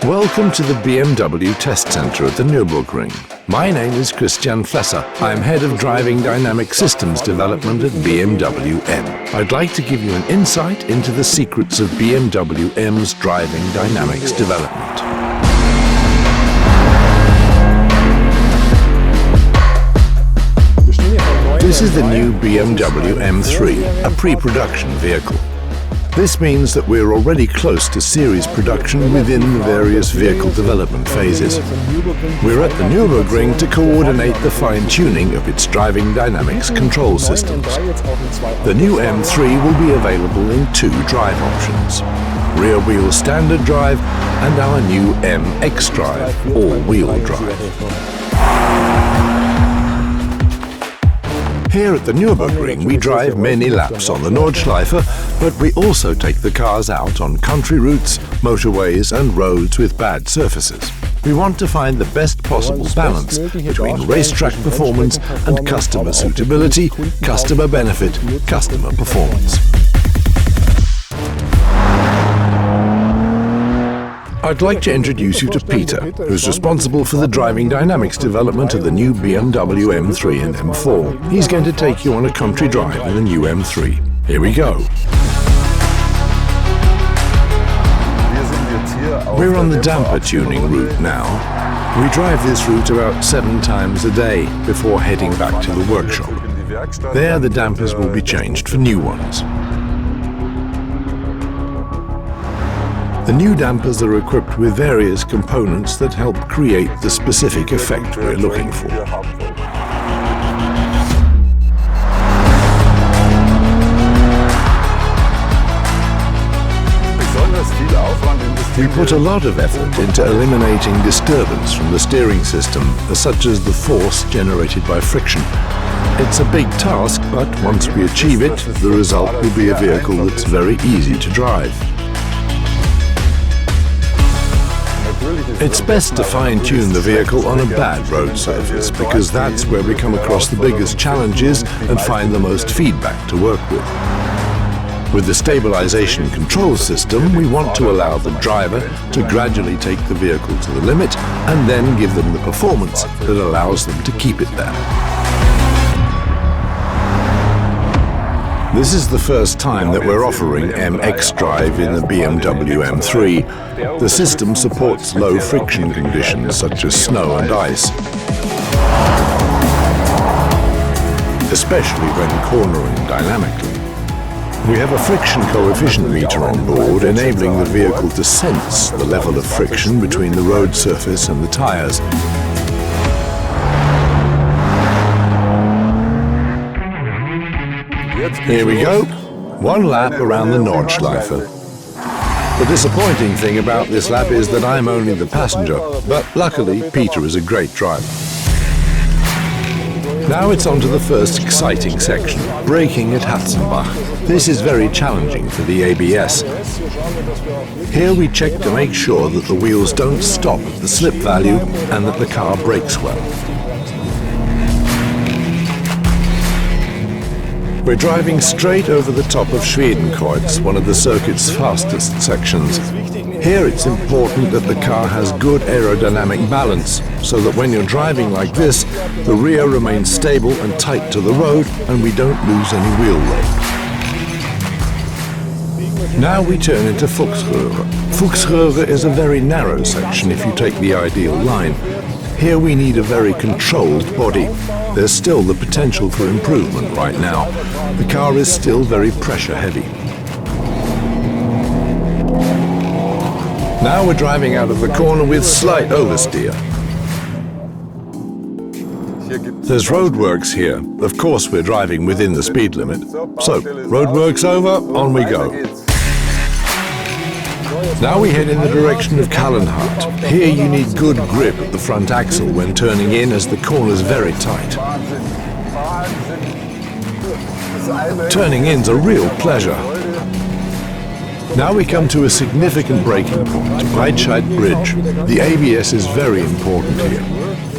Welcome to the BMW test center at the Nürburgring. My name is Christian Flesser. I am head of driving dynamic systems development at BMW M. I'd like to give you an insight into the secrets of BMW M's driving dynamics development. This is the new BMW M3, a pre-production vehicle. This means that we're already close to series production within the various vehicle development phases. We're at the Nürburgring to coordinate the fine-tuning of its driving dynamics control systems. The new M3 will be available in two drive options: rear-wheel standard drive and our new MX drive, all-wheel drive. Here at the Nürburgring, we drive many laps on the Nordschleife, but we also take the cars out on country routes, motorways and roads with bad surfaces. We want to find the best possible balance between racetrack performance and customer suitability, customer benefit, customer performance. I'd like to introduce you to Peter, who's responsible for the driving dynamics development of the new BMW M3 and M4. He's going to take you on a country drive in the new M3. Here we go. We're on the damper tuning route now. We drive this route about 7 times a day before heading back to the workshop. There the dampers will be changed for new ones. The new dampers are equipped with various components that help create the specific effect we're looking for. We put a lot of effort into eliminating disturbance from the steering system, such as the force generated by friction. It's a big task, but once we achieve it, the result will be a vehicle that's very easy to drive. It's best to fine-tune the vehicle on a bad road surface, because that's where we come across the biggest challenges and find the most feedback to work with. With the stabilization control system, we want to allow the driver to gradually take the vehicle to the limit and then give them the performance that allows them to keep it there. This is the first time that we're offering MX drive in the BMW M3. The system supports low friction conditions such as snow and ice, especially when cornering dynamically. We have a friction coefficient meter on board, enabling the vehicle to sense the level of friction between the road surface and the tires. Here we go, 1 lap around the Nordschleife. The disappointing thing about this lap is that I'm only the passenger, but luckily Peter is a great driver. Now it's on to the first exciting section, braking at Hatzenbach. This is very challenging for the ABS. Here we check to make sure that the wheels don't stop at the slip value and that the car brakes well. We're driving straight over the top of Schwedenkreuz, one of the circuit's fastest sections. Here it's important that the car has good aerodynamic balance, so that when you're driving like this, the rear remains stable and tight to the road and we don't lose any wheel load. Now we turn into Fuchsröhre. Fuchsröhre is a very narrow section if you take the ideal line. Here we need a very controlled body. There's still the potential for improvement right now. The car is still very pressure heavy. Now we're driving out of the corner with slight oversteer. There's roadworks here. Of course we're driving within the speed limit. So, roadworks over, on we go. Now we head in the direction of Kallenhardt. Here you need good grip at the front axle when turning in, as the corner's very tight. Turning in's a real pleasure. Now we come to a significant breaking point, Breitscheid Bridge. The ABS is very important here.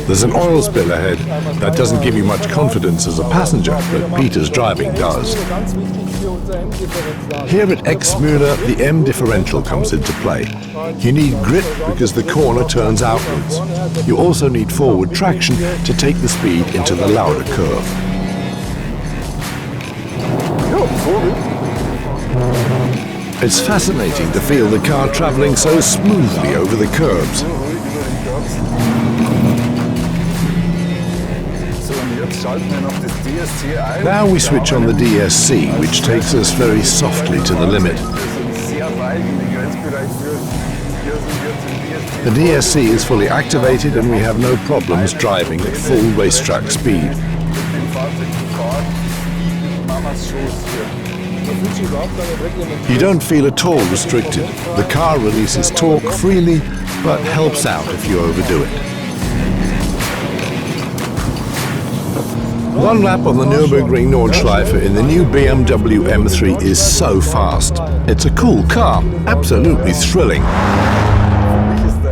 There's an oil spill ahead. That doesn't give you much confidence as a passenger, but Peter's driving does. Here at Exmühler, the M differential comes into play. You need grip because the corner turns outwards. You also need forward traction to take the speed into the Laude curve. It's fascinating to feel the car traveling so smoothly over the curbs. Now we switch on the DSC, which takes us very softly to the limit. The DSC is fully activated and we have no problems driving at full racetrack speed. You don't feel at all restricted. The car releases torque freely, but helps out if you overdo it. One lap on the Nürburgring Nordschleife in the new BMW M3 is so fast. It's a cool car, absolutely thrilling.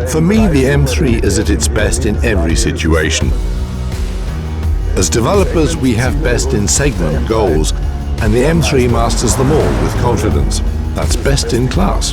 For me, the M3 is at its best in every situation. As developers, we have best in segment goals, and the M3 masters them all with confidence. That's best in class.